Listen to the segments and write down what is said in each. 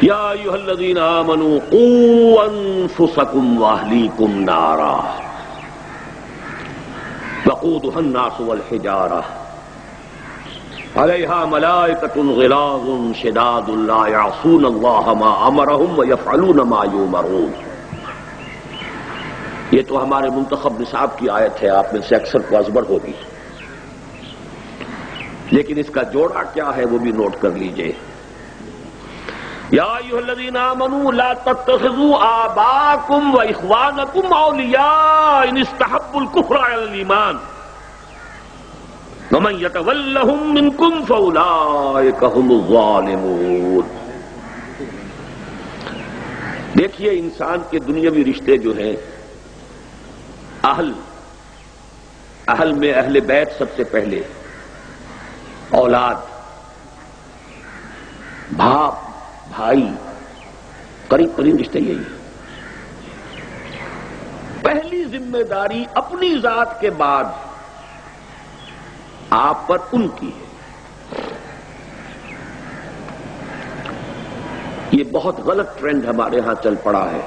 یا ایھا الذین آمنوا قوا انفسکم واہلیکم نارا وقودها الناس والحجارہ علیہا ملائکۃ غلاظ شداد لا یعصون اللہ ما امرہم ویفعلون ما یؤمرون۔ یہ تو ہمارے منتخب نصاب کی آیت ہے، آپ میں سے اکثر کو ازبر ہوگی، لیکن اس کا جوڑا کیا ہے وہ بھی نوٹ کر لیجئے۔ یا ایھا الذین آمنوا لا تتخذوا آباءکم واخوانکم اولیاء ان استحبوا الکفر علی الایمان ومن یتولہم منکم فاولئک ھم الظالمون۔ دیکھیے انسان کے دنیاوی رشتے جو ہیں، اہل میں اہل بیت سب سے پہلے، اولاد، باپ، بھائی، قریب قریب رشتے یہی ہیں۔ پہلی ذمہ داری اپنی ذات کے بعد آپ پر ان کی ہے۔ یہ بہت غلط ٹرینڈ ہمارے ہاں چل پڑا ہے،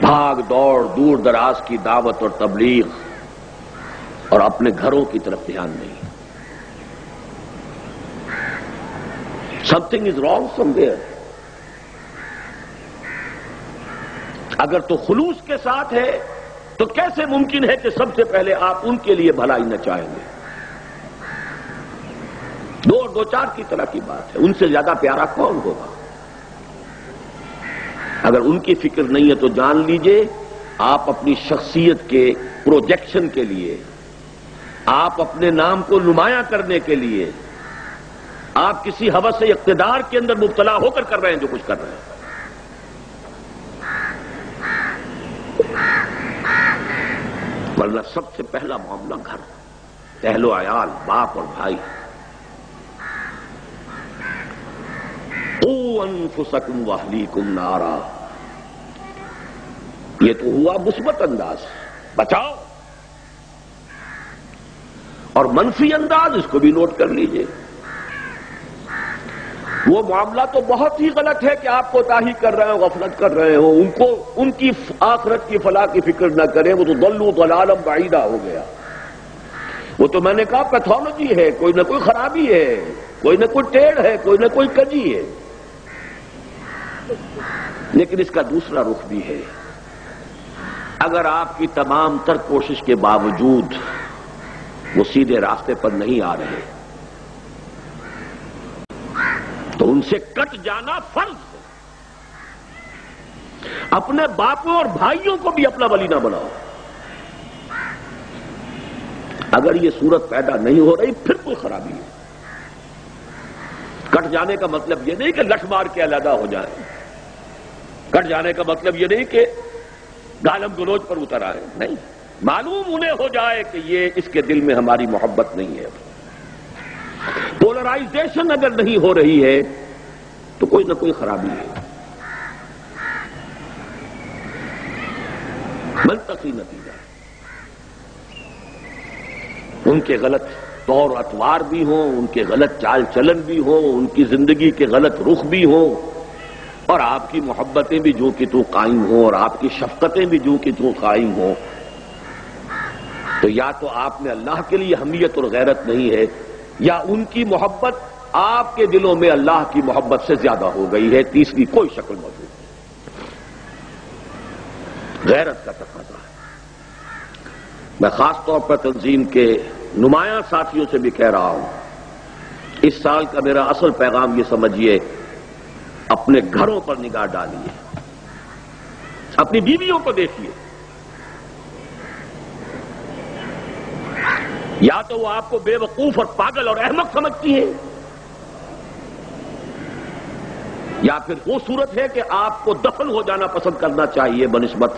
بھاگ دوڑ، دور دراز کی دعوت اور تبلیغ، اور اپنے گھروں کی طرف دھیان نہیں۔ Something is wrong somewhere۔ اگر تو خلوص کے ساتھ ہے تو کیسے ممکن ہے کہ سب سے پہلے آپ ان کے لیے بھلائی نہ چاہیں گے؟ دو اور دو چار کی طرح کی بات ہے، ان سے زیادہ پیارا کون ہوگا؟ اگر ان کی فکر نہیں ہے تو جان لیجئے آپ اپنی شخصیت کے پروجیکشن کے لیے، آپ اپنے نام کو نمایاں کرنے کے لیے، آپ کسی ہوس اقتدار کے اندر مبتلا ہو کر رہے ہیں جو کچھ کر رہے ہیں۔ ورنہ سب سے پہلا معاملہ گھر، اہل و عیال، باپ اور بھائی۔ قوا انفسکم واہلیکم نارا، یہ تو ہوا مثبت انداز، بچاؤ، اور منفی انداز اس کو بھی نوٹ کر لیجئے۔ وہ معاملہ تو بہت ہی غلط ہے کہ آپ کوتاہی کر رہے ہو، غفلت کر رہے ہو، ان کی آخرت کی فلاح کی فکر نہ کریں، وہ تو ضلوا ضلالا بعیدا ہو گیا۔ وہ تو میں نے کہا پیتھولوجی ہے، کوئی نہ کوئی خرابی ہے، کوئی نہ کوئی ٹیڑھ ہے، کوئی نہ کوئی کجی ہے۔ لیکن اس کا دوسرا رخ بھی ہے، اگر آپ کی تمام تر کوشش کے باوجود وہ سیدھے راستے پر نہیں آ رہے تو ان سے کٹ جانا فرض ہے۔ اپنے باپوں اور بھائیوں کو بھی اپنا ولی نہ بناؤ۔ اگر یہ صورت پیدا نہیں ہو رہی پھر کوئی خرابی ہے۔ کٹ جانے کا مطلب یہ نہیں کہ لٹھ مار کے علیحدہ ہو جائیں، کٹ جانے کا مطلب یہ نہیں کہ گالم گلوچ پر اتر آئے، نہیں، معلوم انہیں ہو جائے کہ یہ اس کے دل میں ہماری محبت نہیں ہے۔ پولرائزیشن اگر نہیں ہو رہی ہے تو کوئی نہ کوئی خرابی ہے۔ منطقی نتیجہ، ان کے غلط طور اطوار بھی ہوں، ان کے غلط چال چلن بھی ہوں، ان کی زندگی کے غلط رخ بھی ہوں، اور آپ کی محبتیں بھی جو کہ تو قائم ہوں، اور آپ کی شفقتیں بھی جو کہ تو قائم ہوں، تو یا تو آپ میں اللہ کے لیے حمیت اور غیرت نہیں ہے، یا ان کی محبت آپ کے دلوں میں اللہ کی محبت سے زیادہ ہو گئی ہے، تیسری کوئی شکل موجود نہیں۔ غیرت کا تقاضا ہے۔ میں خاص طور پر تنظیم کے نمایاں ساتھیوں سے بھی کہہ رہا ہوں، اس سال کا میرا اصل پیغام یہ سمجھیے، اپنے گھروں پر نگاہ ڈالیے، اپنی بیویوں کو دیکھیے، یا تو وہ آپ کو بے وقوف اور پاگل اور احمق سمجھتی ہیں، یا پھر وہ صورت ہے کہ آپ کو دفن ہو جانا پسند کرنا چاہیے بنسبت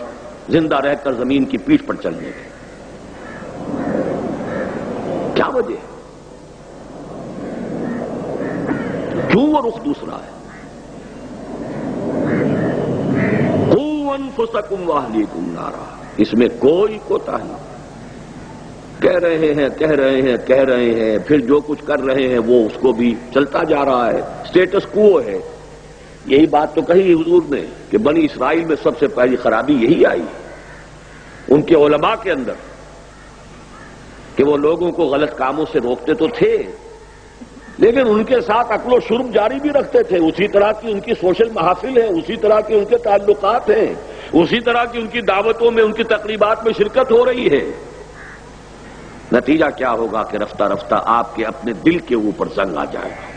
زندہ رہ کر زمین کی پیٹھ پر چلنے کے۔ کیا وجہ ہے؟ کیوں وہ رخ دوسرا ہے؟ قوا انفسکم واہلیکم نارا، اس میں کوئی کوتاہی نہیں۔ کہہ رہے ہیں پھر جو کچھ کر رہے ہیں وہ اس کو بھی چلتا جا رہا ہے، سٹیٹس کو ہے۔ یہی بات تو کہی حضور نے کہ بنی اسرائیل میں سب سے پہلی خرابی یہی آئی ان کے علماء کے اندر کہ وہ لوگوں کو غلط کاموں سے روکتے تو تھے لیکن ان کے ساتھ عقل و شرب جاری بھی رکھتے تھے، اسی طرح کی ان کی سوشل محافل ہیں، اسی طرح کے ان کے تعلقات ہیں، اسی طرح کی ان کی دعوتوں میں ان کی تقریبات میں شرکت ہو رہی ہے۔ نتیجہ کیا ہوگا کہ رفتہ رفتہ آپ کے اپنے دل کے اوپر زنگ آ جائے گا۔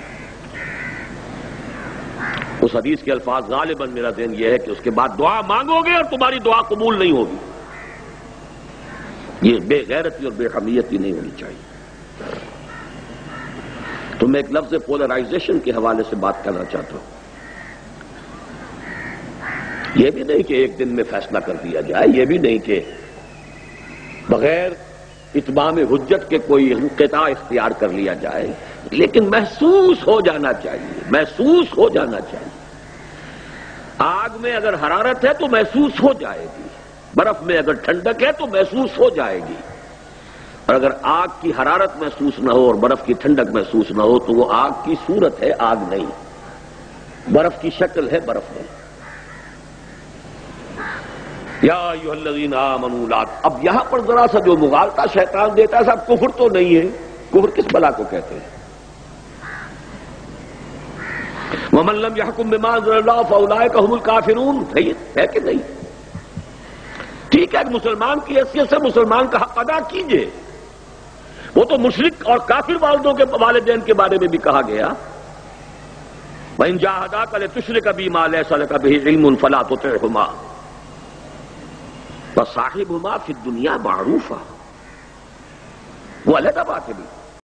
اس حدیث کے الفاظ غالباً میرا ذہن یہ ہے کہ اس کے بعد دعا مانگو گے اور تمہاری دعا قبول نہیں ہوگی۔ یہ بے غیرتی اور بے حمیتی نہیں ہونی چاہیے۔ تو میں ایک لفظ پولرائزیشن کے حوالے سے بات کرنا چاہتا ہوں۔ یہ بھی نہیں کہ ایک دن میں فیصلہ کر دیا جائے، یہ بھی نہیں کہ بغیر اتمام حجت کے کوئی انقطاع اختیار کر لیا جائے، لیکن محسوس ہو جانا چاہیے۔ آگ میں اگر حرارت ہے تو محسوس ہو جائے گی، برف میں اگر ٹھنڈک ہے تو محسوس ہو جائے گی، اور اگر آگ کی حرارت محسوس نہ ہو اور برف کی ٹھنڈک محسوس نہ ہو تو وہ آگ کی صورت ہے، آگ نہیں، برف کی شکل ہے، برف نہیں۔ یا ایھا الذین آمنوا لا، اب یہاں پر ذرا سا جو مغالطہ شیطان دیتا ہے صاحب کفر تو نہیں ہے، کفر کس بلا کو کہتے ہیں؟ ومن لم يحكم بما انزل الله فاولئک هم الکافرون، ہے کہ نہیں؟ ٹھیک ہے، مسلمان کی حیثیت سے مسلمان کا حق ادا کیجئے، وہ تو مشرک اور کافر والدین کے بارے میں بھی کہا گیا وَإِن جَاهَدَاكَ لِتُشْرِكَ بِي مَا لَيْسَ لَكَ بِهِ عِلْمٌ فَلَا تُطِعْهُمَا وَصَاحِبْهُمَا فِي الدُّنْيَا مَعْرُوفًا، وہ علیحدہ بات ہے۔